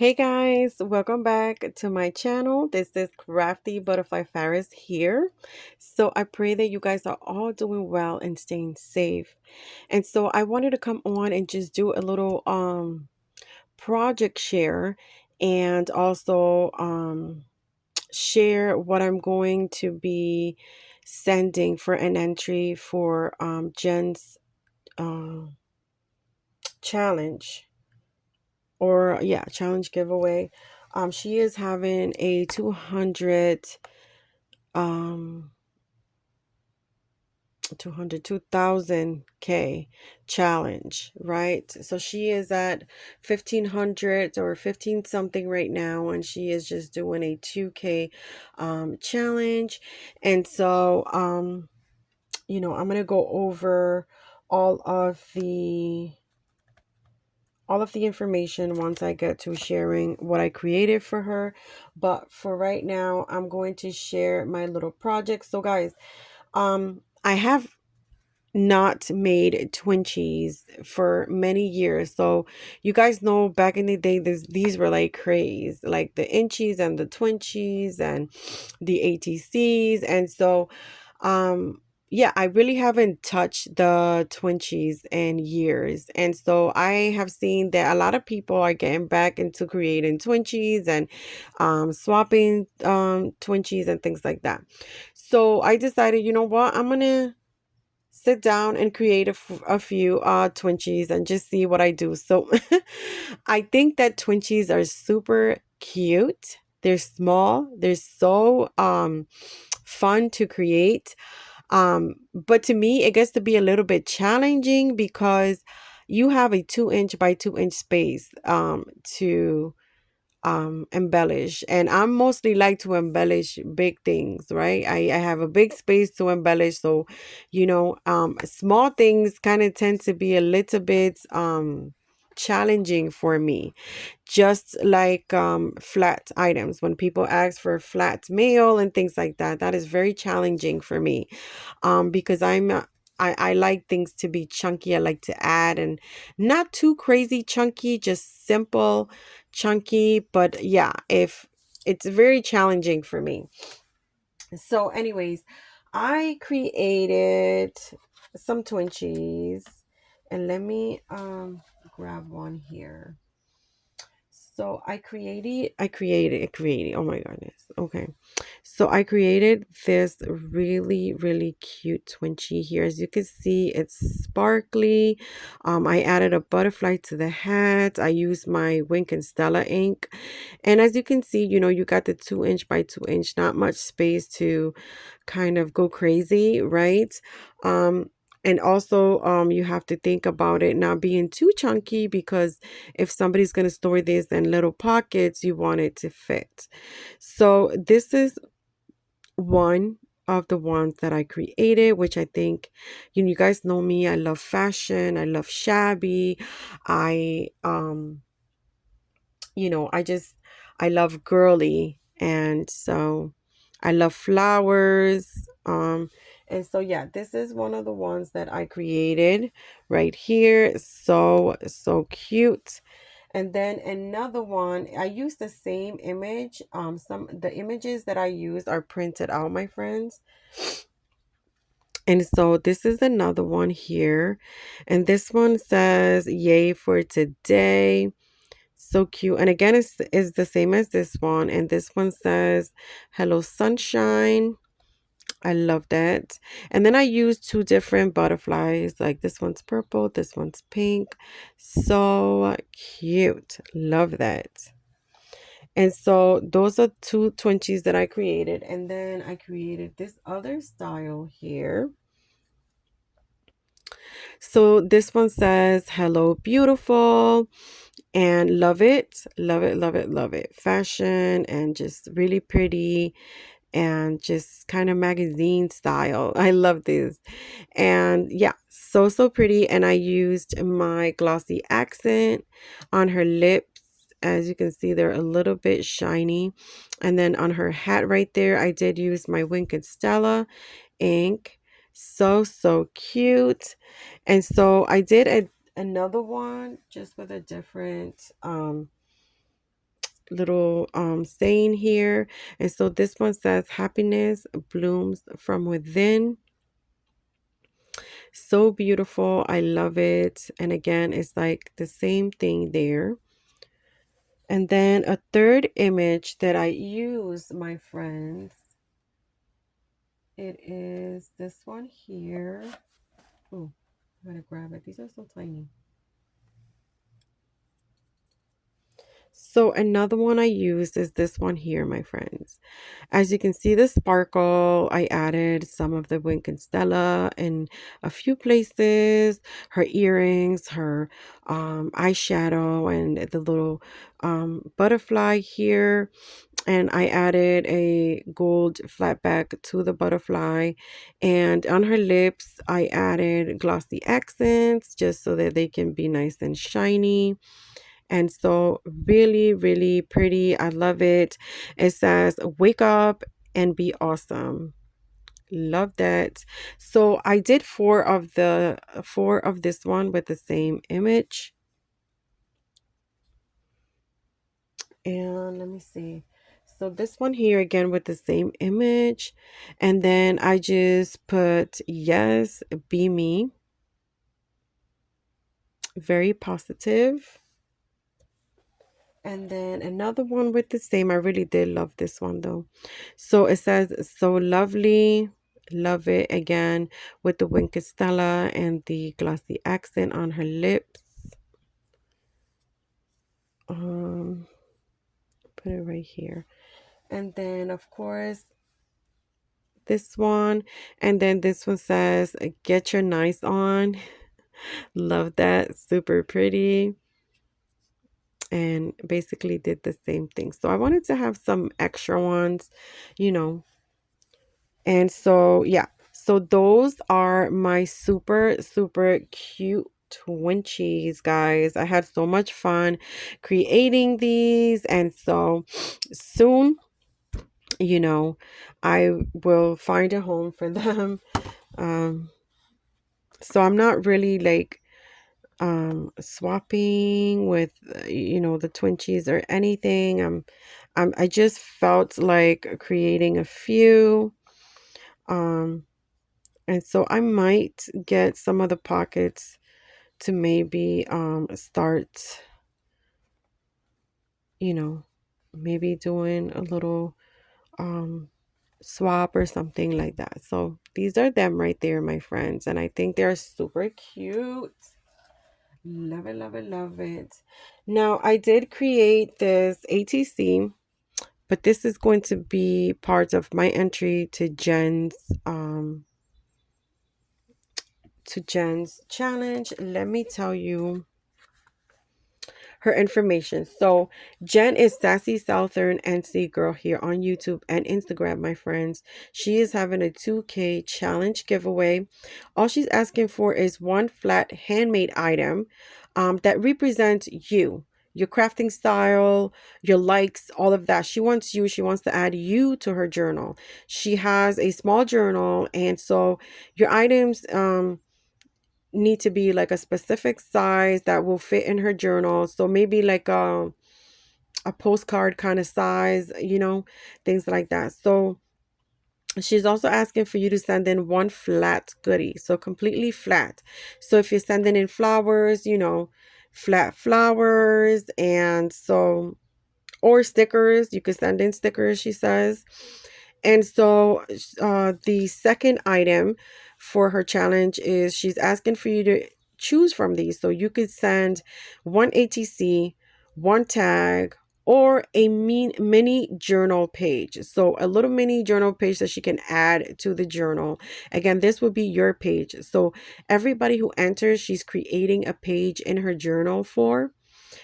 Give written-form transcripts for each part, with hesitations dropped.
Hey guys, welcome back to my channel. This is Crafty Butterfly Faris here. So I pray that you guys are all doing well and staying safe. And so I wanted to come on and just do a little project share and also share what I'm going to be sending for an entry for Jenn's uh, challenge. Or yeah, challenge giveaway. She is having a 200 um 200,000K challenge, right? So she is at 1,500 or 15 something right now, and she is just doing a 2K challenge. And so I'm gonna go over all of the all of the information once I get to sharing what I created for her. But for right now, I'm going to share my little project. So guys, I have not made Twinchies for many years. So you guys know back in the day, these were like craze, like the inchies and the Twinchies and the ATCs. And so yeah, I really haven't touched the Twinchies in years. And so I have seen that a lot of people are getting back into creating Twinchies and swapping Twinchies and things like that. So I decided, you know what, I'm gonna sit down and create a few Twinchies and just see what I do. So I think that Twinchies are super cute. They're small. They're so fun to create. But to me, it gets to be a little bit challenging because you have a 2 inch by 2 inch space to embellish, and I'm mostly like to embellish big things, right? I have a big space to embellish, so small things kind of tend to be a little bit challenging for me, just like flat items. When people ask for flat mail and things like that, that is very challenging for me, because I like things to be chunky. I like to add, and not too crazy chunky, just simple chunky. But yeah, if it's very challenging for me. So anyways, I created some Twinchies, and let me grab one here. So I created, oh my goodness. Okay. So I created this really, really cute Twinchie here. As you can see, it's sparkly. I added a butterfly to the hat. I used my Wink and Stella ink. And as you can see, you got the 2 inch by 2 inch, not much space to kind of go crazy, right? Um, and also, you have to think about it not being too chunky, because if somebody's going to store this in little pockets, you want it to fit. So this is one of the ones that I created, which I think, you guys know me. I love fashion. I love shabby. I, I love girly. And so I love flowers. And so, yeah, this is one of the ones that I created right here. So cute. And then another one, I used the same image. The images that I used are printed out, my friends. And so this is another one here. And this one says, "Yay for today." So cute. And again, it's the same as this one. And this one says, "Hello, sunshine." I love that. And then I used two different butterflies. Like this one's purple, this one's pink. So cute. Love that. And so those are two Twinchies that I created. And then I created this other style here. So this one says, "Hello, beautiful." And love it, love it, love it, love it. Fashion and just really pretty and just kind of magazine style. I love this. And yeah, so pretty. And I used my glossy accent on her lips. As you can see, they're a little bit shiny. And then on her hat right there, I did use my Wink and Stella ink. So cute. And so I did another one just with a different little saying here. And so this one says happiness blooms from within. So beautiful. I love it. And again, it's like the same thing there. And then a third image that I use, my friends, it is this one here. Oh, I gotta grab it. These are so tiny. So another one I used is this one here, my friends. As you can see the sparkle, I added some of the Wink and Stella in a few places, her earrings, her eyeshadow, and the little butterfly here. And I added a gold flat back to the butterfly. And on her lips, I added glossy accents just so that they can be nice and shiny. And so really, really pretty. I love it. It says, wake up and be awesome. Love that. So I did four of this one with the same image. And let me see. So this one here again with the same image. And then I just put yes, be me. Very positive. And then another one with the same. I really did love this one though. So it says, so lovely. Love it again with the Wink Stella and the glossy accent on her lips. Um, put it right here. And then, of course, this one. And then this one says, get your nice on. Love that. Super pretty. And basically did the same thing. So I wanted to have some extra ones, you know. And so, yeah. So those are my super, super cute twinchies, guys. I had so much fun creating these. And so soon, you know, I will find a home for them. Um, so I'm not really like swapping with the twinchies or anything. I just felt like creating a few. Um and so I might get some of the pockets to maybe start, you know, maybe doing a little um swap or something like that. So these are them right there, my friends, and I think they're super cute. Love it, love it, love it. Now, I did create this ATC, but this is going to be part of my entry to Jenn's challenge. Let me tell you her information. So Jenn is Sassy Southern NC Girl here on YouTube and Instagram, my friends. She is having a 2K challenge giveaway. All she's asking for is one flat handmade item that represents you, your crafting style, your likes, all of that. She wants you. She wants to add you to her journal. She has a small journal, and so your items need to be like a specific size that will fit in her journal. So maybe like a postcard kind of size, things like that. So she's also asking for you to send in one flat goodie, so completely flat. So if you're sending in flowers, flat flowers, and so, or stickers, you could send in stickers, she says. And so the second item for her challenge is she's asking for you to choose from these. So you could send one ATC, one tag, or a mini journal page. So a little mini journal page that she can add to the journal. Again, this would be your page. So everybody who enters, she's creating a page in her journal for.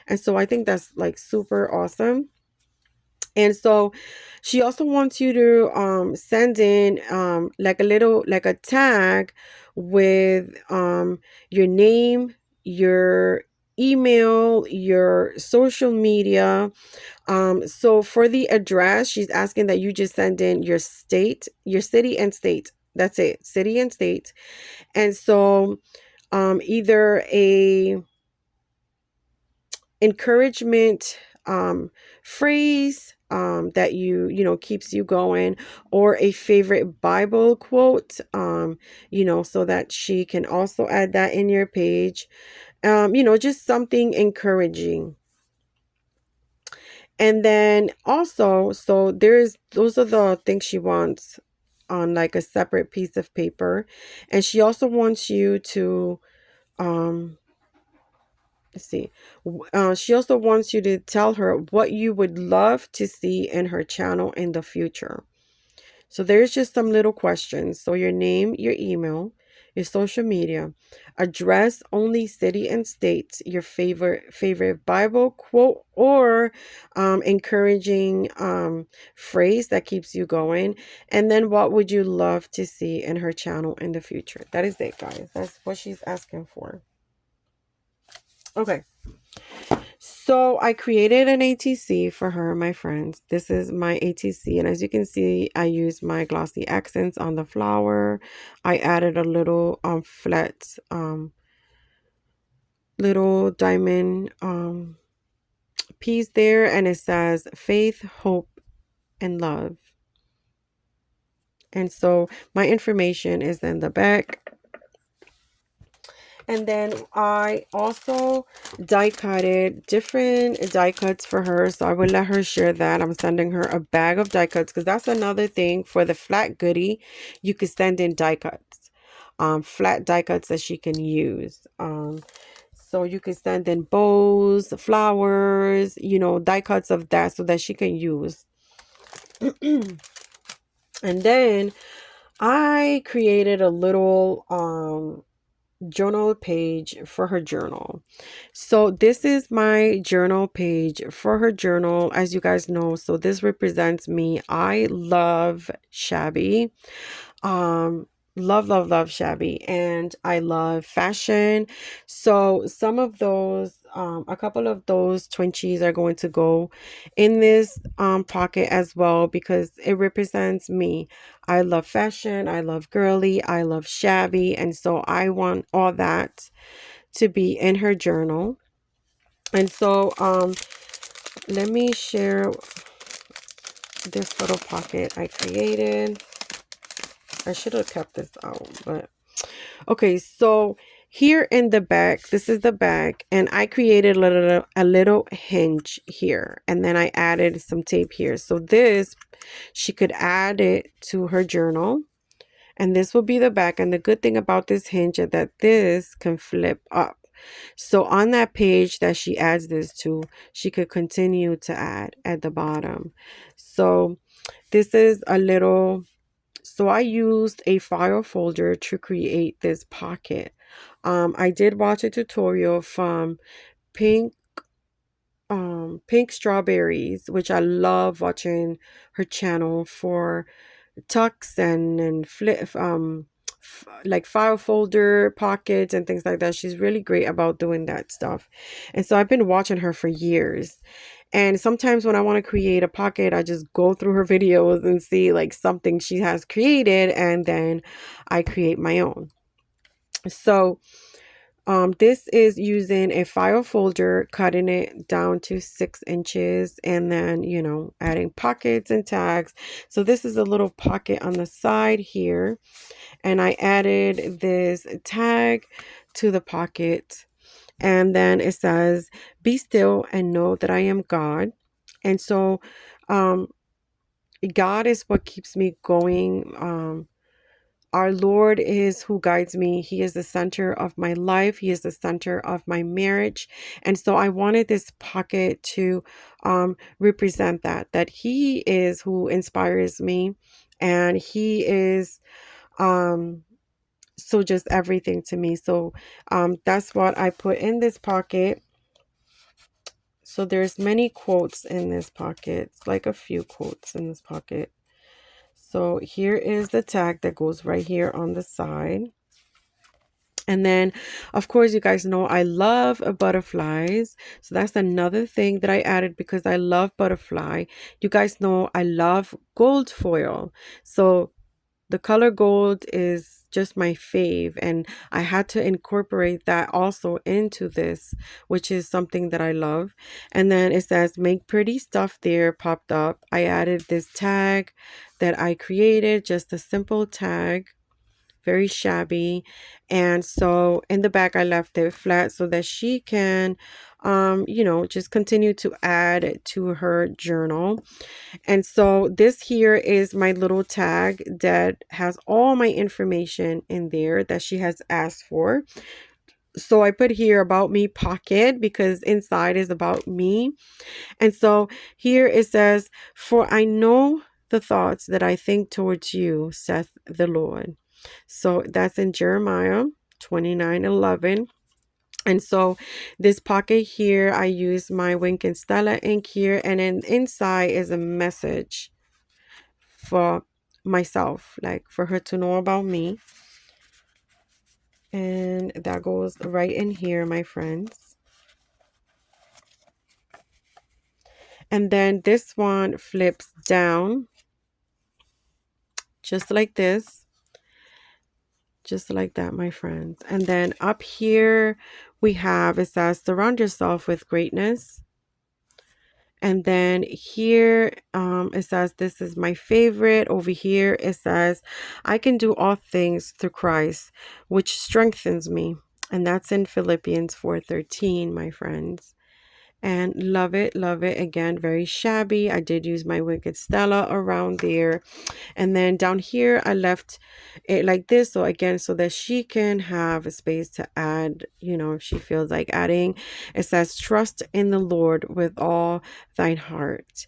And so I think that's like super awesome. And so she also wants you to send in like a little, like a tag with your name, your email, your social media. So for the address, she's asking that you just send in your state, your city and state. That's it, city and state. And so either a encouragement phrase that you know keeps you going, or a favorite Bible quote, you know, so that she can also add that in your page. You know, just something encouraging. And then also, so there's those are the things she wants on like a separate piece of paper. And she also wants you to um let's see. She also wants you to tell her what you would love to see in her channel in the future. So there's just some little questions. So your name, your email, your social media, address, only city and state, your favorite Bible quote or encouraging phrase that keeps you going, and then what would you love to see in her channel in the future. That is it, guys. That's what she's asking for. Okay. So I created an ATC for her, my friends. This is my ATC. And as you can see, I used my glossy accents on the flower. I added a little flat little diamond piece there. And it says faith, hope, and love. And so my information is in the back. And then I also die cutted different die cuts for her. So I will let her share that. I'm sending her a bag of die cuts because that's another thing for the flat goodie. You could send in die cuts, flat die cuts that she can use. So you can send in bows, flowers, you know, die cuts of that so that she can use. And then I created a little journal page for her journal. So this is my journal page for her journal, as you guys know. So this represents me. I love shabby. Love shabby, and I love fashion. So some of those a couple of those twinchies are going to go in this pocket as well, because it represents me. I love fashion, I love girly, I love shabby, and so I want all that to be in her journal. And so let me share this little pocket I created. I should have kept this out, but okay. So here in the back, this is the back, and I created a little hinge here, and then I added some tape here. So this, she could add it to her journal, and this will be the back. And the good thing about this hinge is that this can flip up. So on that page that she adds this to, she could continue to add at the bottom. So this is a little, so I used a file folder to create this pocket. I did watch a tutorial from Pink Pink Strawberries, which I love watching her channel for tucks and flip like file folder pockets and things like that. She's really great about doing that stuff. And so I've been watching her for years. And sometimes when I want to create a pocket, I just go through her videos and see like something she has created, and then I create my own. So this is using a file folder, cutting it down to 6 inches, and then, you know, adding pockets and tags. So this is a little pocket on the side here, and I added this tag to the pocket, and then it says, "Be still and know that I am God." And so God is what keeps me going. Our Lord is who guides me. He is the center of my life. He is the center of my marriage. And so I wanted this pocket to represent that He is who inspires me, and He is so just everything to me. So that's what I put in this pocket. So there's many quotes in this pocket, like a few quotes in this pocket. So here is the tag that goes right here on the side. And then, of course, you guys know I love butterflies. So that's another thing that I added because I love butterfly. You guys know I love gold foil. So the color gold is just my fave, and I had to incorporate that also into this, which is something that I love. And then it says make pretty stuff there popped up. I added this tag that I created, just a simple tag, very shabby. And so in the back I left it flat so that she can just continue to add to her journal. And so this here is my little tag that has all my information in there that she has asked for. So I put here about me pocket because inside is about me. And so here it says, for I know the thoughts that I think towards you, saith the Lord. So that's in Jeremiah 29:11. And so this pocket here, I use my Wink and Stella ink here. And then inside is a message for myself, like for her to know about me. And that goes right in here, my friends. And then this one flips down just like this. Just like that, my friends. And then up here we have, it says, surround yourself with greatness. And then here it says, this is my favorite. Over here it says, I can do all things through Christ, which strengthens me. And that's in Philippians 4:13, my friends. And love it, love it. Again, very shabby. I did use my Wicked Stella around there. And then down here I left it like this, so again, so that she can have a space to add, if she feels like adding. It says trust in the Lord with all thine heart,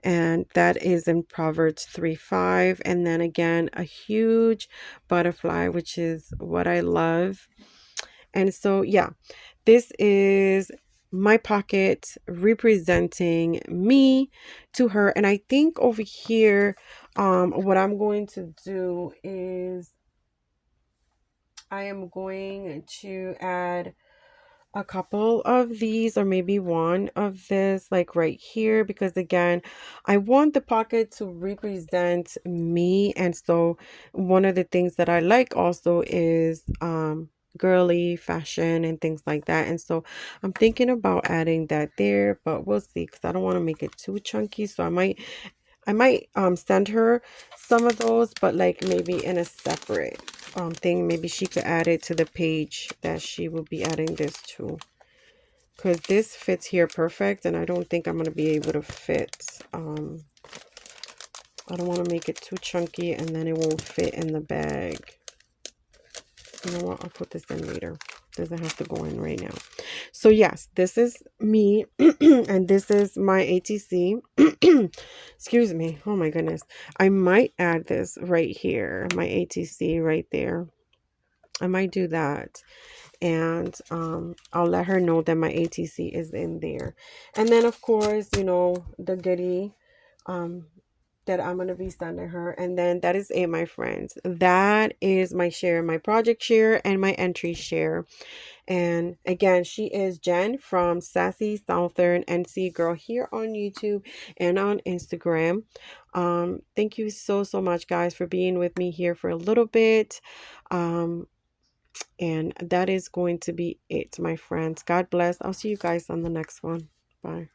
and that is in Proverbs 3:5. And then again a huge butterfly, which is what I love. And so yeah, this is my pocket representing me to her. And I think over here, what I'm going to do is I am going to add a couple of these, or maybe one of this, like right here, because again, I want the pocket to represent me. And so one of the things that I like also is girly fashion and things like that. And so I'm thinking about adding that there, but we'll see, because I don't want to make it too chunky. So I might send her some of those, but like maybe in a separate thing. Maybe she could add it to the page that she will be adding this to, because this fits here perfect, and I don't think I'm going to be able to fit. I don't want to make it too chunky and then it won't fit in the bag. You know what, I'll put this in later. Doesn't have to go in right now. So yes, this is me and this is my ATC. Excuse me. Oh my goodness. I might add this right here, my ATC right there. I might do that. And I'll let her know that my ATC is in there. And then of course, the goodie that I'm going to be sending her. And then that is it, my friends. That is my share, my project share and my entry share. And again, she is Jenn from Sassy Southern NC Girl here on YouTube and on Instagram. Thank you so much, guys, for being with me here for a little bit. And that is going to be it, my friends. God bless. I'll see you guys on the next one. Bye.